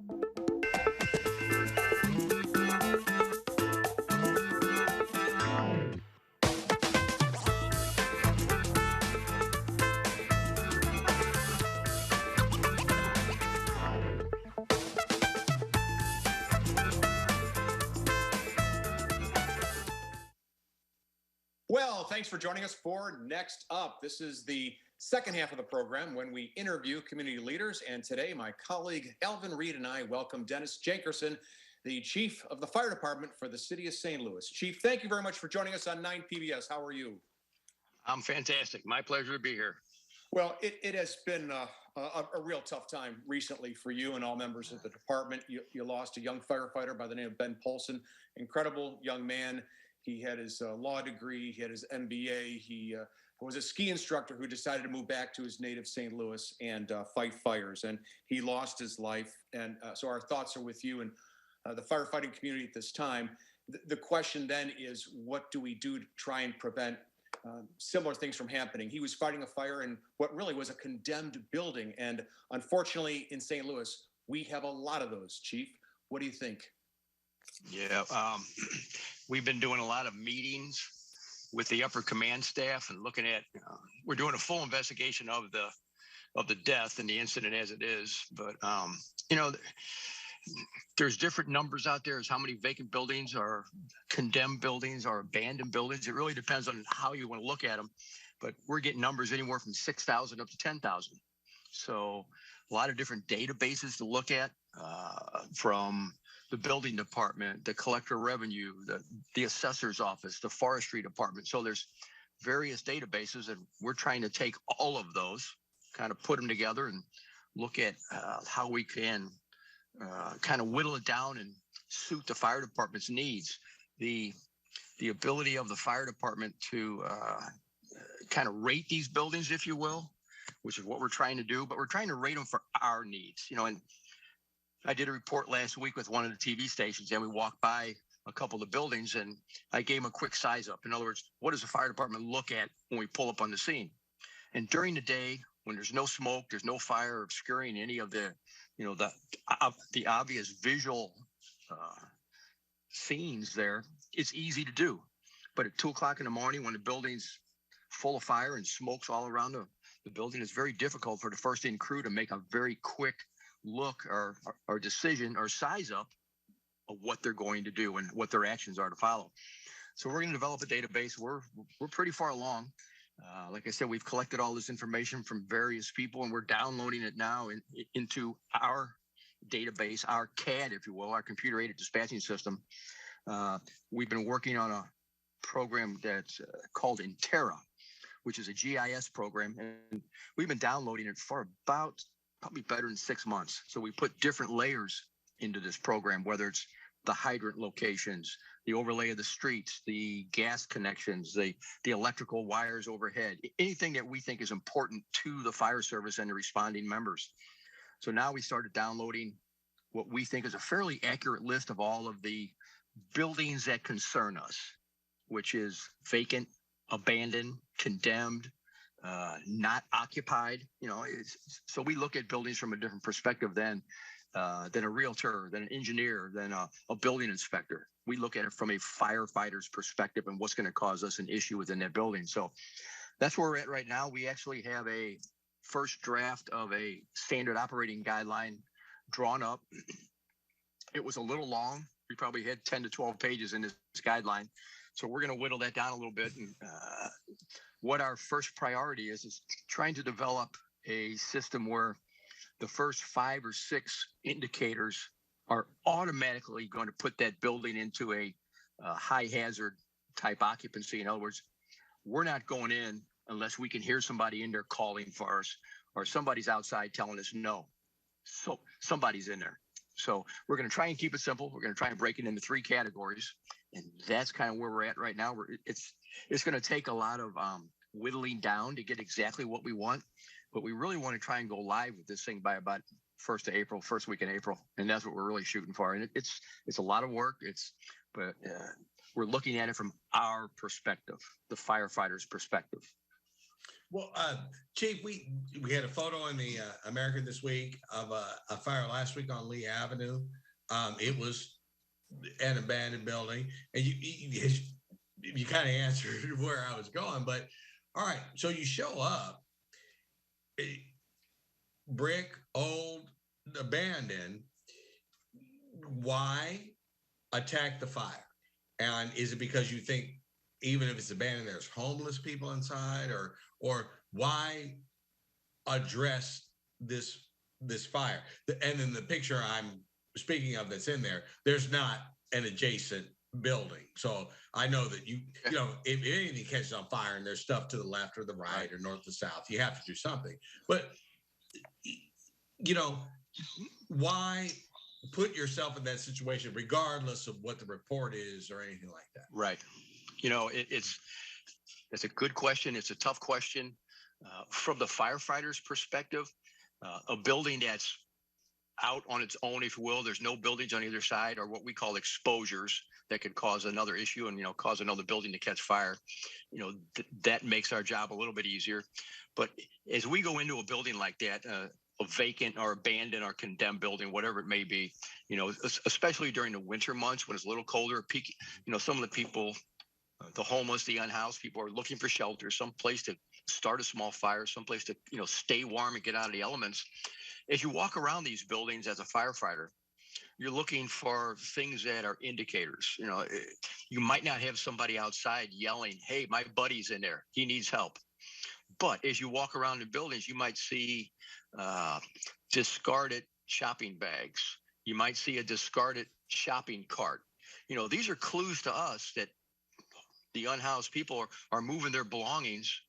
Well, thanks for joining us for Next Up. This is the second half of the program when we interview community leaders. And today, my colleague Alvin, Reid, and I welcome Dennis Jenkerson, the chief of the fire department for the city of St. Louis. Chief, thank you very much for joining us on 9 PBS. How are you? I'm fantastic. My pleasure to be here. Well, it has been a real tough time recently for you and all members of the department. You lost a young firefighter by the name of Ben Polson, incredible young man. He had his law degree, he had his MBA, he was a ski instructor who decided to move back to his native St. Louis and fight fires, and he lost his life. And so our thoughts are with you and the firefighting community at this time. The question then is, what do we do to try and prevent similar things from happening? He was fighting a fire in what really was a condemned building, and unfortunately in St. Louis, we have a lot of those, Chief. What do you think? Yeah, we've been doing a lot of meetings with the upper command staff and looking at. We're doing a full investigation of the death and the incident as it is. But there's different numbers out there as how many vacant buildings are condemned buildings or abandoned buildings. It really depends on how you want to look at them. But we're getting numbers anywhere from 6,000 up to 10,000. So a lot of different databases to look at from the building department, the collector of revenue, the assessor's office, the forestry department. So there's various databases, and we're trying to take all of those, kind of put them together and look at how we can kind of whittle it down and suit the fire department's needs. The ability of the fire department to kind of rate these buildings, if you will, which is what we're trying to do, but we're trying to rate them for our needs, and I did a report last week with one of the TV stations, and we walked by a couple of the buildings, and I gave them a quick size up. In other words, what does the fire department look at when we pull up on the scene? And during the day, when there's no smoke, there's no fire obscuring any of the, the obvious visual scenes there, it's easy to do. But at 2:00 in the morning, when the building's full of fire and smoke's all around the building, it's very difficult for the first aid crew to make a very quick look or decision or size up of what they're going to do and what their actions are to follow. So we're going to develop a database. We're pretty far along. Like I said, we've collected all this information from various people, and we're downloading it now into our database, our CAD, if you will, our computer-aided dispatching system. We've been working on a program that's called Intera, which is a GIS program, and we've been downloading it for about probably better than 6 months. So we put different layers into this program, whether it's the hydrant locations, the overlay of the streets, the gas connections, the electrical wires overhead, anything that we think is important to the fire service and the responding members. So now we started downloading what we think is a fairly accurate list of all of the buildings that concern us, which is vacant, abandoned, condemned, not occupied. So we look at buildings from a different perspective than a realtor, than an engineer, than a building inspector. We look at it from a firefighter's perspective and what's going to cause us an issue within that building. So that's where we're at right now. We actually have a first draft of a standard operating guideline drawn up. It was a little long. We probably had 10 to 12 pages in this guideline. So we're going to whittle that down a little bit. And what our first priority is trying to develop a system where the first 5 or 6 indicators are automatically going to put that building into a high hazard type occupancy. In other words, we're not going in unless we can hear somebody in there calling for us, or somebody's outside telling us no. So somebody's in there. So we're going to try and keep it simple. We're going to try and break it into 3 categories. And that's kind of where we're at right now. It's going to take a lot of whittling down to get exactly what we want. But we really want to try and go live with this thing by about first week in April. And that's what we're really shooting for. And it's a lot of work. But we're looking at it from our perspective, the firefighter's perspective. Well, Chief, we had a photo in the American this week of a fire last week on Lee Avenue. It was an abandoned building, and you kind of answered where I was going. But all right, so you show up, brick, old, abandoned. Why attack the fire? And is it because you think even if it's abandoned, there's homeless people inside, or why address this fire? And in the picture I'm speaking of that's in there, there's not an adjacent building. So I know that if anything catches on fire and there's stuff to the left or the right or north to south, you have to do something. But why put yourself in that situation regardless of what the report is or anything like that? Right. It's a good question. It's a tough question. From the firefighter's perspective, a building that's out on its own, if you will, there's no buildings on either side, or what we call exposures that could cause another issue and, cause another building to catch fire. That makes our job a little bit easier. But as we go into a building like that, a vacant or abandoned or condemned building, whatever it may be, especially during the winter months when it's a little colder, some of the people, the homeless, the unhoused people are looking for shelter, some place to start a small fire, someplace to, stay warm and get out of the elements. As you walk around these buildings as a firefighter, you're looking for things that are indicators. You might not have somebody outside yelling, "Hey, my buddy's in there. He needs help." But as you walk around the buildings, you might see discarded shopping bags. You might see a discarded shopping cart. These are clues to us that the unhoused people are moving their belongings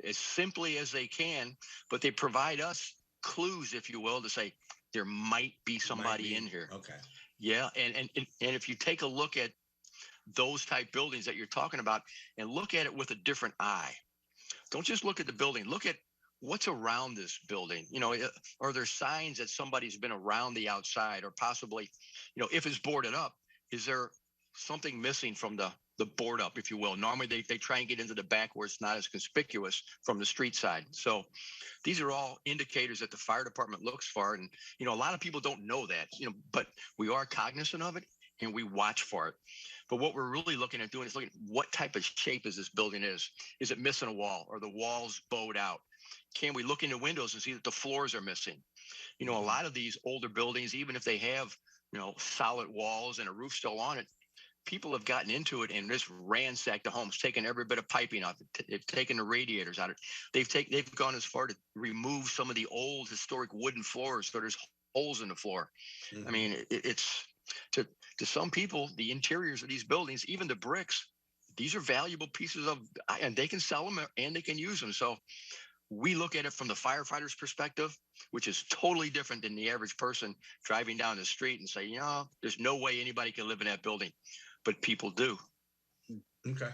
as simply as they can, but they provide us clues, if you will, to say there might be somebody in here. Okay. Yeah, and if you take a look at those type buildings that you're talking about and look at it with a different eye, don't just look at the building, look at what's around this building. Are there signs that somebody's been around the outside, or possibly, if it's boarded up, is there something missing from the board up, if you will? Normally they try and get into the back where it's not as conspicuous from the street side. So these are all indicators that the fire department looks for. And, a lot of people don't know that, but we are cognizant of it and we watch for it. But what we're really looking at doing is looking at what type of shape is this building is. Is it missing a wall? Or the walls bowed out? Can we look in the windows and see that the floors are missing? A lot of these older buildings, even if they have, solid walls and a roof still on it, people have gotten into it and just ransacked the homes, taken every bit of piping off it. They've taken the radiators out of it. They've gone as far to remove some of the old historic wooden floors, so there's holes in the floor. Mm-hmm. I mean, it's to some people, the interiors of these buildings, even the bricks, these are valuable pieces and they can sell them and they can use them. So we look at it from the firefighter's perspective, which is totally different than the average person driving down the street and say, there's no way anybody can live in that building. But people do. Okay.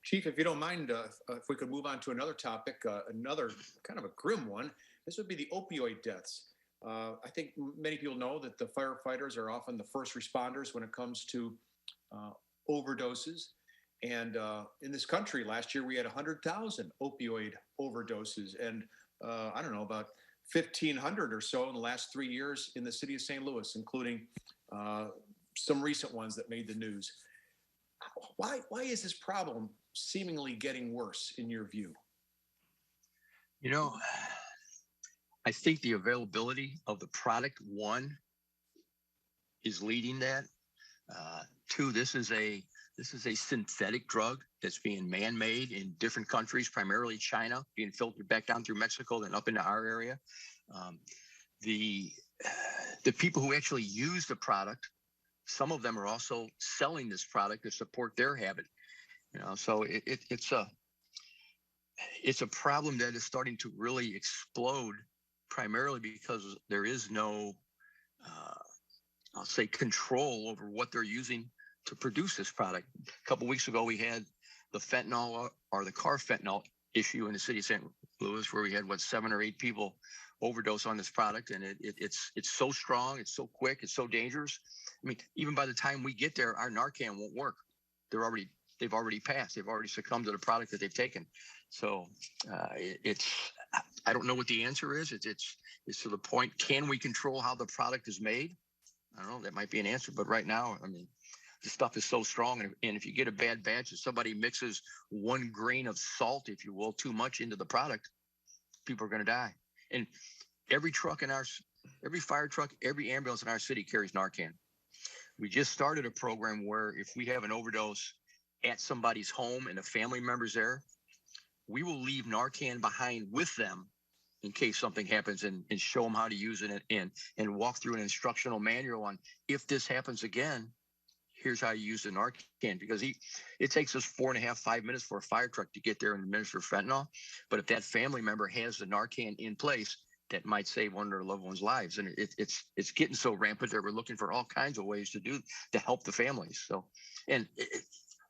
Chief, if you don't mind, if we could move on to another topic, another kind of a grim one. This would be the opioid deaths. I think many people know that the firefighters are often the first responders when it comes to overdoses. And in this country, last year we had 100,000 opioid overdoses, and I don't know, about 1,500 or so in the last 3 years in the city of St. Louis, including some recent ones that made the news. Why is this problem seemingly getting worse in your view? I think the availability of the product, one, is leading that. Two, this is a synthetic drug that's being man-made in different countries, primarily China, being filtered back down through Mexico, then up into our area. The people who actually use the product, some of them are also selling this product to support their habit. So it's a problem that is starting to really explode, primarily because there is no, I'll say, control over what they're using to produce this product. A couple of weeks ago, we had the fentanyl or the carfentanil issue in the city of St. Louis, where we had 7 or 8 people overdose on this product, and it's so strong, it's so quick, it's so dangerous. I mean, even by the time we get there, our Narcan won't work. They're already they've already passed. They've already succumbed to the product that they've taken. So it's I don't know what the answer is. It's to the point. Can we control how the product is made? I don't know. That might be an answer, but right now, I mean, the stuff is so strong, and if you get a bad batch, if somebody mixes 1 grain of salt, if you will, too much into the product, people are going to die. And every fire truck, every ambulance in our city carries Narcan. We just started a program where if we have an overdose at somebody's home and a family member's there, we will leave Narcan behind with them in case something happens, and show them how to use it, and walk through an instructional manual on, if this happens again, here's how you use the Narcan, because it takes us 4.5, 5 minutes for a fire truck to get there and administer fentanyl. But if that family member has the Narcan in place, that might save one of their loved ones' lives. And it's getting so rampant that we're looking for all kinds of ways to help the families. So, and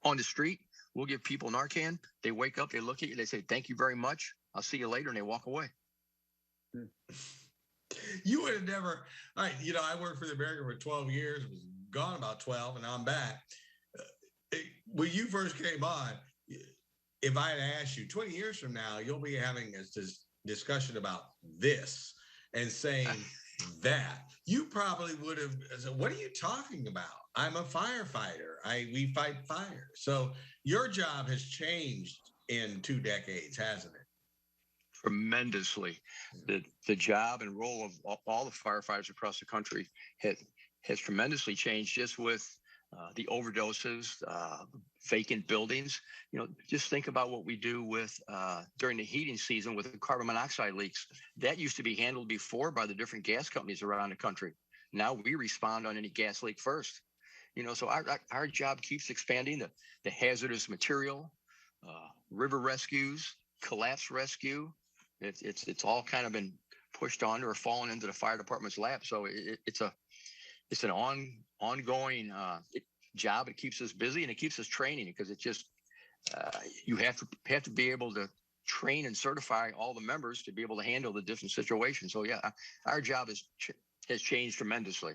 on the street, we'll give people Narcan. They wake up, they look at you, they say, "Thank you very much. I'll see you later," and they walk away. You would have never, all right, I worked for the American for 12 years, was gone about 12, and now I'm back. When you first came on, if I had asked you 20 years from now, you'll be having this discussion about this and saying that, you probably would have said, "What are you talking about? I'm a firefighter. We fight fire." So your job has changed in 2 decades, hasn't it? Tremendously. The job and role of all the firefighters across the country has tremendously changed, just with the overdoses, vacant buildings. Just think about what we do with during the heating season with the carbon monoxide leaks. That used to be handled before by the different gas companies around the country. Now we respond on any gas leak first. So our job keeps expanding. The hazardous material, river rescues, collapse rescue. It's all kind of been pushed onto or fallen into the fire department's lap. So it's an ongoing job. It keeps us busy, and it keeps us training, because it just you have to be able to train and certify all the members to be able to handle the different situations. So yeah, our job has changed tremendously.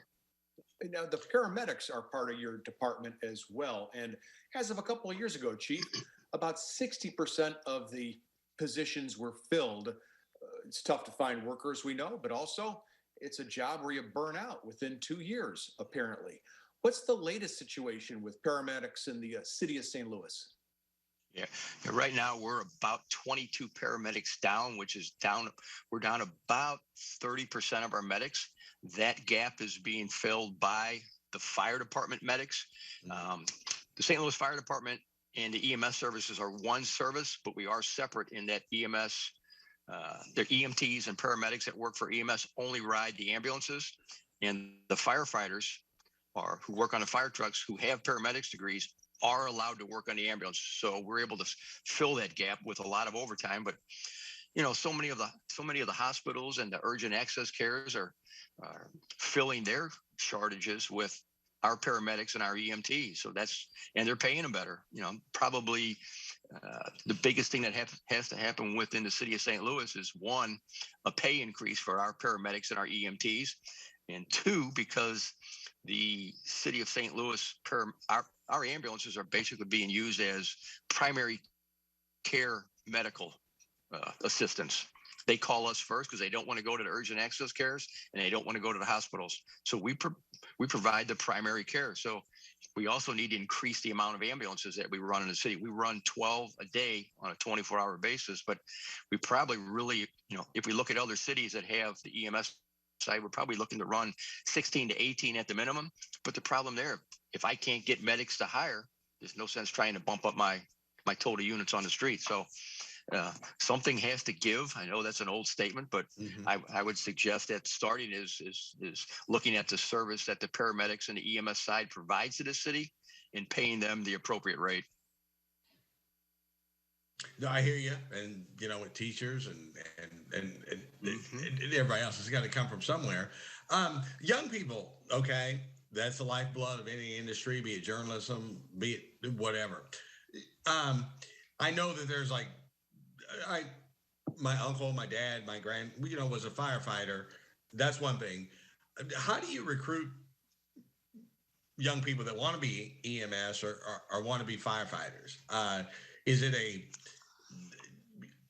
Now, the paramedics are part of your department as well. And as of a couple of years ago, Chief, about 60% of the positions were filled. It's tough to find workers, we know, but also it's a job where you burn out within 2 years, apparently. What's the latest situation with paramedics in the city of St. Louis? Yeah. Right now we're about 22 paramedics down, which is down. We're down about 30% of our medics. That gap is being filled by the fire department medics. The St. Louis Fire Department and the EMS services are one service, but we are separate in that EMS, the EMTs and paramedics that work for EMS only ride the ambulances, and the firefighters who work on the fire trucks, who have paramedics degrees, are allowed to work on the ambulance. So we're able to fill that gap with a lot of overtime. But so many of the hospitals and the urgent access cares are filling their shortages with our paramedics and our EMTs. So and they're paying them better. Probably the biggest thing that has to happen within the city of St. Louis is, 1, a pay increase for our paramedics and our EMTs, and 2, because the city of St. Louis, our ambulances are basically being used as primary care medical assistance. They call us first because they don't want to go to the urgent access cares, and they don't want to go to the hospitals. So we provide the primary care. So we also need to increase the amount of ambulances that we run in the city. We run 12 a day on a 24-hour basis, but we probably really, if we look at other cities that have the EMS side, we're probably looking to run 16 to 18 at the minimum. But the problem there, if I can't get medics to hire, there's no sense trying to bump up my total units on the street. So something has to give. I know that's an old statement, but I would suggest that starting is looking at the service that the paramedics and the EMS side provides to the city and paying them the appropriate rate. No, I hear you. And, with teachers and everybody else, it's got to come from somewhere. Young people, okay, that's the lifeblood of any industry, be it journalism, be it whatever. I know that there's my uncle, my dad, my was a firefighter. That's one thing. How do you recruit young people that want to be EMS or want to be firefighters? Is it a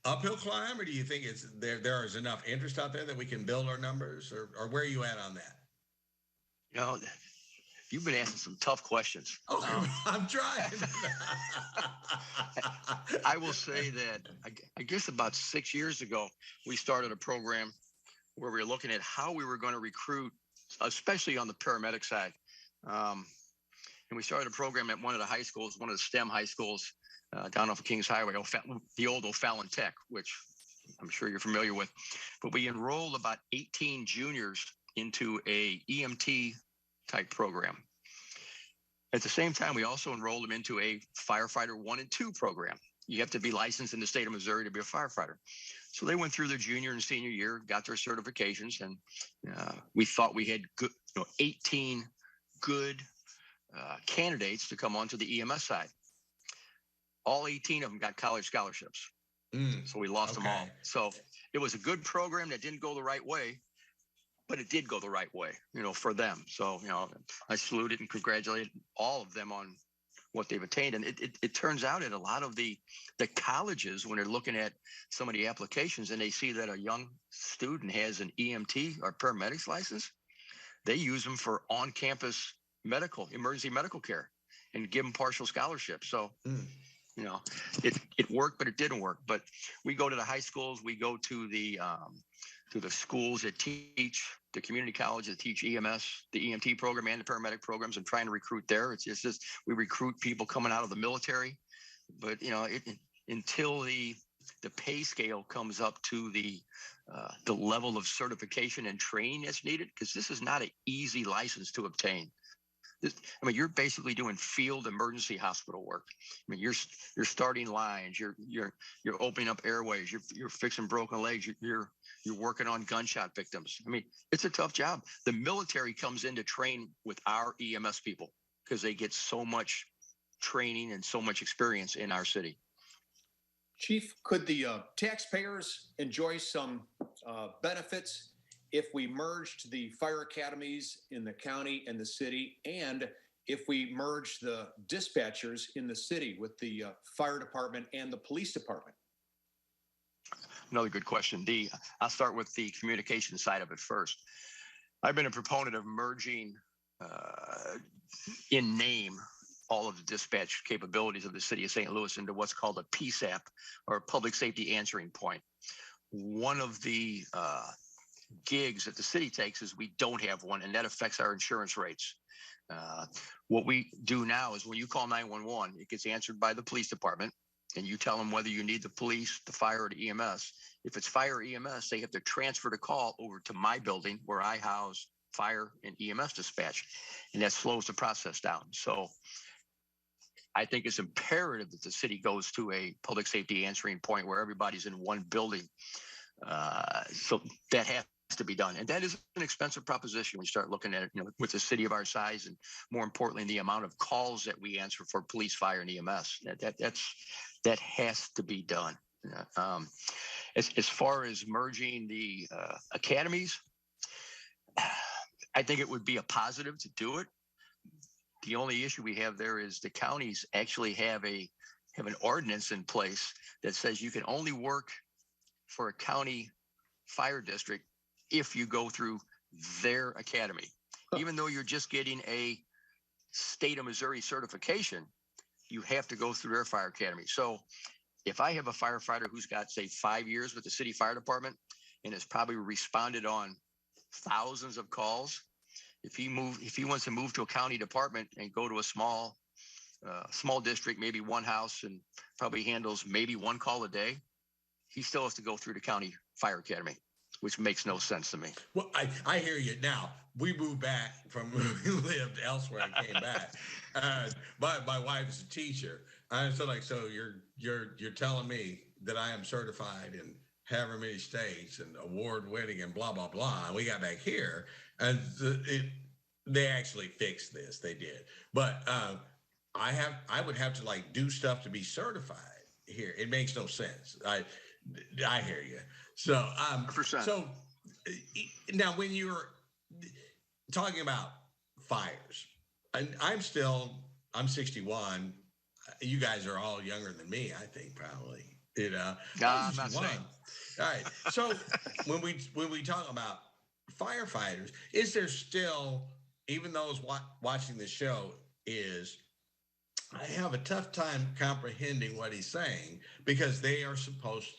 uphill climb, or do you think it's there is enough interest out there that we can build our numbers, or where are you at on that? You know, you've been asking some tough questions. Okay, I'm trying. I will say that I guess about 6 years ago, we started a program where we were looking at how we were going to recruit, especially on the paramedic side. And we started a program at one of the high schools, one of the STEM high schools down off of Kings Highway, the old O'Fallon Tech, which I'm sure you're familiar with. But we enrolled about 18 juniors into a EMT type program. At the same time, we also enrolled them into a firefighter 1 and 2 program. You have to be licensed in the state of Missouri to be a firefighter. So they went through their junior and senior year, got their certifications, and we thought we had good, 18 good candidates to come onto the EMS side. All 18 of them got college scholarships. So we lost them all. So it was a good program that didn't go the right way, but it did go the right way, for them. So, I saluted and congratulated all of them on what they've attained. And it turns out at a lot of the colleges, when they're looking at some of the applications and they see that a young student has an EMT or paramedics license, they use them for on-campus emergency medical care and give them partial scholarships. So, it worked, but it didn't work. But we go to the high schools, we go to the schools that teach, the community colleges that teach EMS, the EMT program and the paramedic programs, and trying to recruit there. It's just we recruit people coming out of the military, but until the pay scale comes up to the level of certification and training that's needed, because this is not an easy license to obtain. You're basically doing field emergency hospital work. You're starting lines, you're opening up airways, you're fixing broken legs, you're working on gunshot victims. It's a tough job. The military comes in to train with our EMS people because they get so much training and so much experience in our city. Chief, could the taxpayers enjoy some benefits if we merged the fire academies in the county and the city, and if we merge the dispatchers in the city with the fire department and the police department? Another good question. I'll start with the communication side of it first. I've been a proponent of merging in name all of the dispatch capabilities of the city of St. Louis into what's called a PSAP, or a public safety answering point. One of the gigs that the city takes is we don't have one, and that affects our insurance rates. What we do now is when you call 911, it gets answered by the police department, and you tell them whether you need the police, the fire, or the EMS. If it's fire or EMS, they have to transfer the call over to my building where I house fire and EMS dispatch, and that slows the process down. So I think it's imperative that the city goes to a public safety answering point where everybody's in one building. So that has to be done. And that is an expensive proposition when you start looking at it, with a city of our size, and more importantly, the amount of calls that we answer for police, fire, and EMS. That has to be done. As far as merging the academies, I think it would be a positive to do it. The only issue we have there is the counties actually have an ordinance in place that says you can only work for a county fire district if you go through their academy. Even though you're just getting a state of Missouri certification, you have to go through their fire academy. So if I have a firefighter who's got, say, 5 years with the city fire department and has probably responded on thousands of calls, if he wants to move to a county department and go to a small district, maybe one house, and probably handles maybe one call a day, he still has to go through the county fire academy, which makes no sense to me. Well, I hear you. Now, we moved back from we lived elsewhere and came back. My wife is a teacher. So you're telling me that I am certified in however many states and award winning and blah, blah, blah. And we got back here and they actually fixed this. They did. But I would have to do stuff to be certified here. It makes no sense. I hear you. So, 100%. So now when you're talking about fires, I'm 61. You guys are all younger than me, I think, probably. I'm not saying. All right. So when we talk about firefighters, is there still, even those watching the show, I have a tough time comprehending what he's saying because they are supposed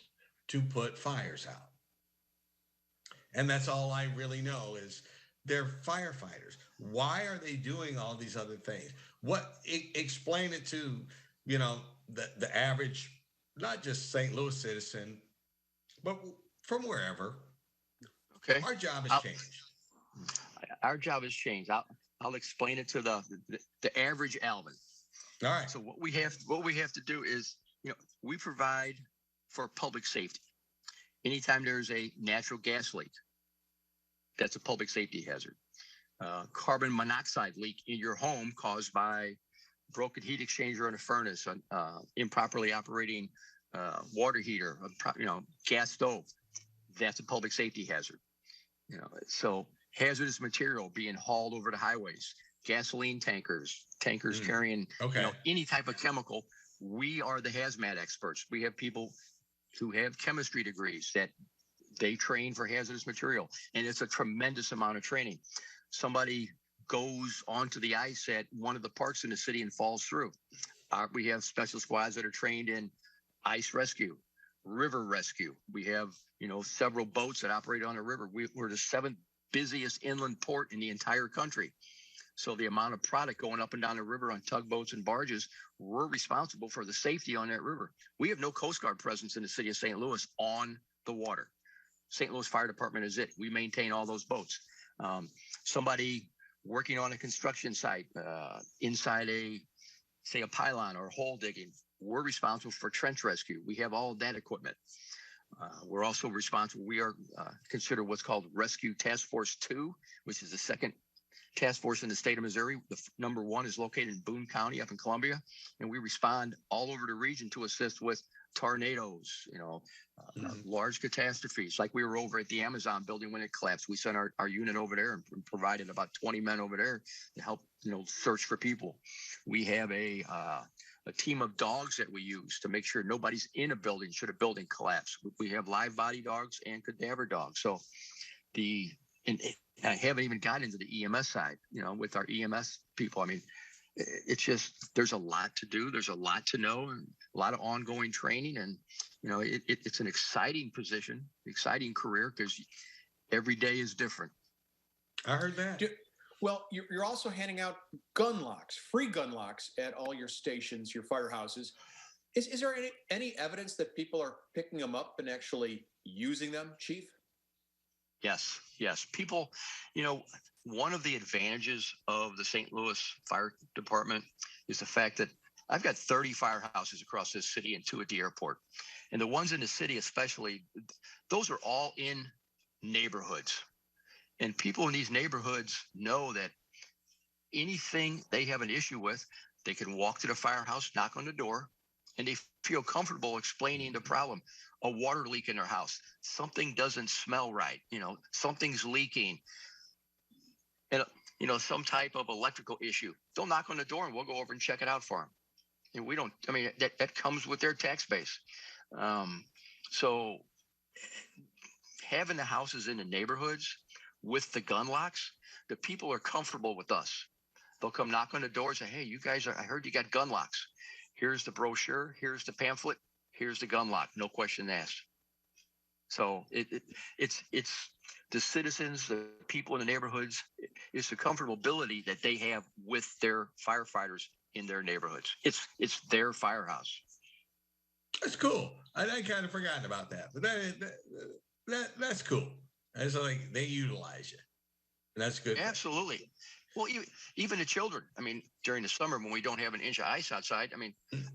to put fires out. And that's all I really know is they're firefighters. Why are they doing all these other things? Explain it to, you know, the average, not just St. Louis citizen, but from wherever. Okay. Our job has changed. Our job has changed. I'll explain it to the average Alvin. All right. So what we have to do is, we provide for public safety. Anytime there's a natural gas leak, that's a public safety hazard. Carbon monoxide leak in your home caused by broken heat exchanger in a furnace, improperly operating water heater, gas stove, that's a public safety hazard. So hazardous material being hauled over the highways, gasoline tankers carrying any type of chemical. We are the hazmat experts. We have people who have chemistry degrees that they train for hazardous material, and it's a tremendous amount of training. Somebody goes onto the ice at one of the parks in the city and falls through. We have special squads that are trained in ice rescue, river rescue. We have, several boats that operate on a river. We're the 7th busiest inland port in the entire country. So the amount of product going up and down the river on tugboats and barges, we're responsible for the safety on that river. We have no Coast Guard presence in the city of St. Louis on the water. St. Louis Fire Department is it. We maintain all those boats. Somebody working on a construction site inside a pylon or hole digging, we're responsible for trench rescue. We have all that equipment. We're also responsible. We are considered what's called Rescue Task Force 2, which is the second task force in the state of Missouri. The number 1 is located in Boone County up in Columbia, and we respond all over the region to assist with tornadoes, large catastrophes. Like we were over at the Amazon building when it collapsed. We sent our unit over there and provided about 20 men over there to help, search for people. We have a team of dogs that we use to make sure nobody's in a building should a building collapse. We have live body dogs and cadaver dogs. So I haven't even gotten into the EMS side, with our EMS people. I mean, it's just, there's a lot to do. There's a lot to know and a lot of ongoing training. And, it's an exciting position, exciting career because every day is different. I heard that. Well, you're also handing out gun locks, free gun locks at all your stations, your firehouses. Is there any evidence that people are picking them up and actually using them, Chief? Yes. People, one of the advantages of the St. Louis Fire Department is the fact that I've got 30 firehouses across this city and 2 at the airport. And the ones in the city especially, those are all in neighborhoods. And people in these neighborhoods know that anything they have an issue with, they can walk to the firehouse, knock on the door, and they feel comfortable explaining the problem. A water leak in their house, something doesn't smell right, something's leaking, and some type of electrical issue. They'll knock on the door and we'll go over and check it out for them. And we don't, that comes with their tax base. So having the houses in the neighborhoods with the gun locks, the people are comfortable with us. They'll come knock on the door and say, hey, you guys I heard you got gun locks. Here's the brochure. Here's the pamphlet. Here's the gun lock. No question asked. So it's the citizens, the people in the neighborhoods, it's the comfortability that they have with their firefighters in their neighborhoods. It's their firehouse. That's cool. I kind of forgotten about that, but that's cool. It's like they utilize it. That's good. Absolutely. Well, even the children. During the summer when we don't have an inch of ice outside,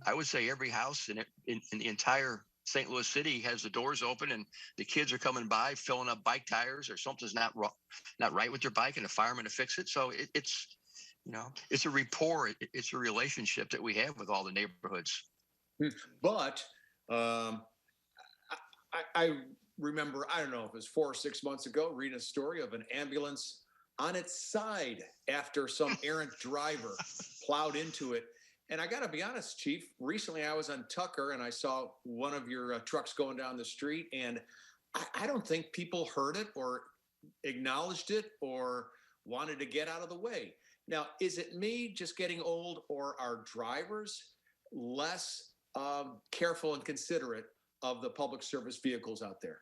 I would say every house in the entire St. Louis city has the doors open, and the kids are coming by filling up bike tires, or something's not right with their bike, and the fireman to fix it. So it's a rapport. It's a relationship that we have with all the neighborhoods. But I remember, I don't know if it was 4 or 6 months ago, reading a story of an ambulance on its side after some errant driver plowed into it. And I got to be honest, Chief, recently I was on Tucker and I saw one of your trucks going down the street, and I don't think people heard it or acknowledged it or wanted to get out of the way. Now, is it me just getting old, or are drivers less careful and considerate of the public service vehicles out there?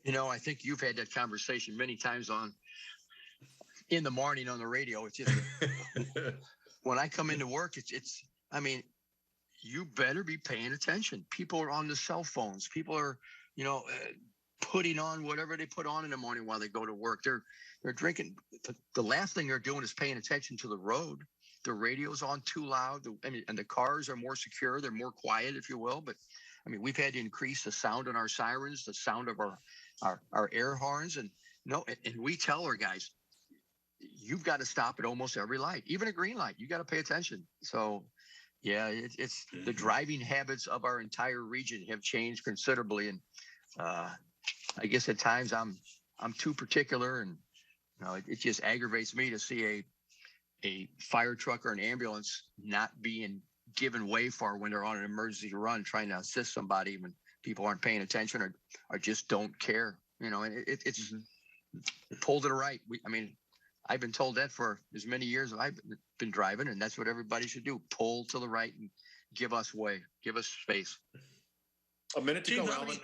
You know, I think you've had that conversation many times in the morning on the radio. It's just, when I come into work, I mean, you better be paying attention. People are on the cell phones. People are, putting on whatever they put on in the morning while they go to work. They're drinking. The last thing they're doing is paying attention to the road. The radio's on too loud. And the cars are more secure. They're more quiet, if you will. But I mean, we've had to increase the sound on our sirens, the sound of our air horns, and we tell our guys, you've got to stop at almost every light, even a green light. You got to pay attention. So, yeah, it's the driving habits of our entire region have changed considerably, and I guess at times I'm too particular, and it just aggravates me to see a fire truck or an ambulance not being given way for when they're on an emergency run trying to assist somebody when people aren't paying attention or just don't care. And it's pull to the right. I've been told that for as many years as I've been driving, and that's what everybody should do. Pull to the right and give us way, give us space. A minute to go, Alvin.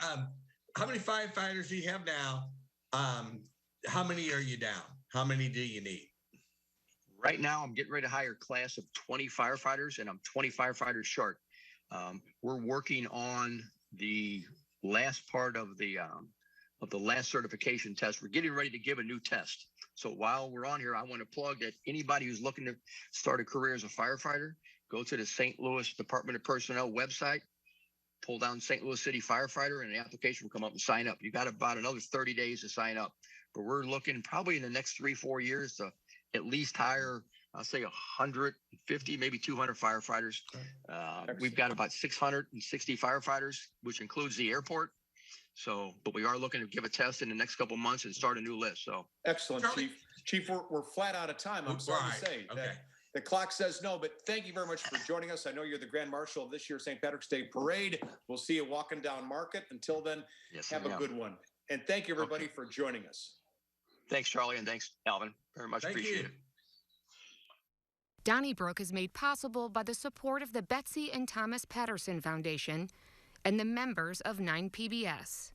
How many firefighters do you have now? How many are you down? How many do you need? Right now, I'm getting ready to hire a class of 20 firefighters, and I'm 20 firefighters short. We're working on the last part of the last certification test. We're getting ready to give a new test. So while we're on here, I want to plug that anybody who's looking to start a career as a firefighter, go to the St. Louis Department of Personnel website, pull down St. Louis City Firefighter, and an application will come up and sign up. You got about another 30 days to sign up. But we're looking probably in the next 3-4 years to at least hire, I'll say 150, maybe 200 firefighters. We've got about 660 firefighters, which includes the airport. So, but we are looking to give a test in the next couple of months and start a new list. So excellent, Charlie. Chief. We're flat out of time. I'm sorry to say. Okay. The clock says no, but thank you very much for joining us. I know you're the Grand Marshal of this year's St. Patrick's Day Parade. We'll see you walking down Market. Until then, yes, have a good one. And thank you, everybody, for joining us. Thanks, Charlie, and thanks, Alvin. Very much appreciate it. Donnybrook is made possible by the support of the Betsy and Thomas Patterson Foundation and the members of 9PBS.